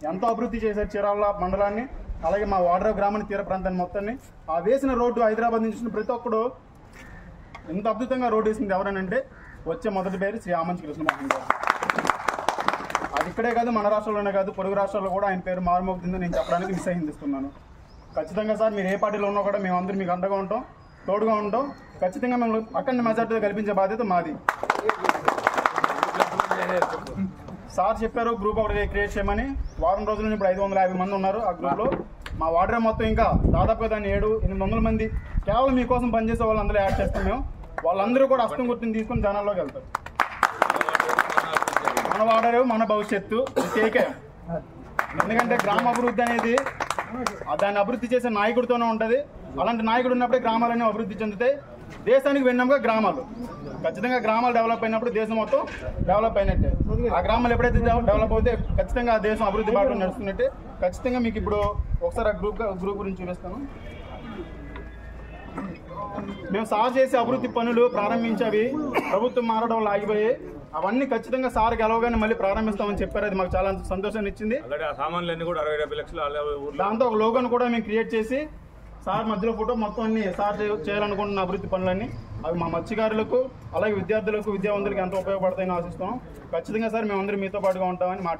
ఎంతో అభివృద్ధి చేశారు చీరాల మండలాన్ని, అలాగే మా వాడ్రా గ్రామాన్ని, తీర ప్రాంతాన్ని మొత్తాన్ని. ఆ వేసిన రోడ్డు హైదరాబాద్ నుంచి చూసిన ప్రతి ఒక్కడు ఎంత అద్భుతంగా రోడ్డు వేసింది ఎవరనంటే వచ్చే మొదటి పేరు శ్రీ ఆమంచి కృష్ణమోహన్ గారు. అది ఇక్కడే కాదు, మన రాష్ట్రంలోనే కాదు, పొరుగు రాష్ట్రాల్లో కూడా ఆయన పేరు మారుమోగుతుందని నేను చెప్పడానికి నిశ్చయిస్తున్నాను. ఖచ్చితంగా సార్ మీరు ఏ పార్టీలో ఉన్నా కూడా మేమందరం మీకు అండగా ఉంటాం, తోడుగా ఉంటాం. ఖచ్చితంగా మేము అక్కడిని మెజార్టీతో కల్పించే బాధ్యత మాది. సార్ చెప్పారు గ్రూప్ ఒకటి క్రియేట్ చేయమని. వారం రోజుల నుంచి ఇప్పుడు 550 మంది ఉన్నారు ఆ గ్రూప్లో. మా వార్డర్ మొత్తం ఇంకా దాదాపుగా దాన్ని 700-800 మంది కేవలం మీకోసం పనిచేసే వాళ్ళు అందులో యాడ్ చేస్తాం మేము. వాళ్ళందరూ కూడా హస్తం గుర్తుని తీసుకుని జనాల్లోకి వెళ్తారు. మన వార్డరు మన భవిష్యత్తు కేకేఎం. ఎందుకంటే గ్రామ అభివృద్ధి అనేది దాన్ని అభివృద్ధి చేసే నాయకుడితోనే ఉంటుంది. అలాంటి నాయకుడు ఉన్నప్పుడే గ్రామాలన్నీ అభివృద్ధి చెందుతాయి. దేశానికి వెన్నెముక గ్రామాలు. ఖచ్చితంగా గ్రామాలు డెవలప్ అయినప్పుడు దేశం మొత్తం డెవలప్ అయినట్టే. ఆ గ్రామాలు ఎప్పుడైతే డెవలప్ అవుతే ఖచ్చితంగా ఆ దేశం అభివృద్ధి బాటలో నడుస్తున్నట్టే. ఖచ్చితంగా మీకు ఇప్పుడు ఒకసారి ఆ గ్రూప్ గురించి చూపిస్తాను. మేము సార్ చేసే అభివృద్ధి పనులు ప్రారంభించేవి ప్రభుత్వం మారడం వల్ల ఆగిపోయి అవన్నీ ఖచ్చితంగా సార్ గెలవగానే మళ్ళీ ప్రారంభిస్తామని చెప్పారు. అది మాకు చాలా సంతోషాన్ని ఇచ్చింది. దాంతో ఒక లోగోను కూడా మేము క్రియేట్ చేసి సార్ మధ్యలో ఫోటో మొత్తం అన్ని సార్ చేయాలనుకుంటున్న అభివృద్ధి పనులన్నీ అవి మా మత్స్యకారులకు అలాగే విద్యార్థులకు విద్యావంతులకు ఎంతో ఉపయోగపడతాయని ఆశిస్తున్నాం. ఖచ్చితంగా సార్ మేమందరం మీతో పాటుగా ఉంటామని మాట.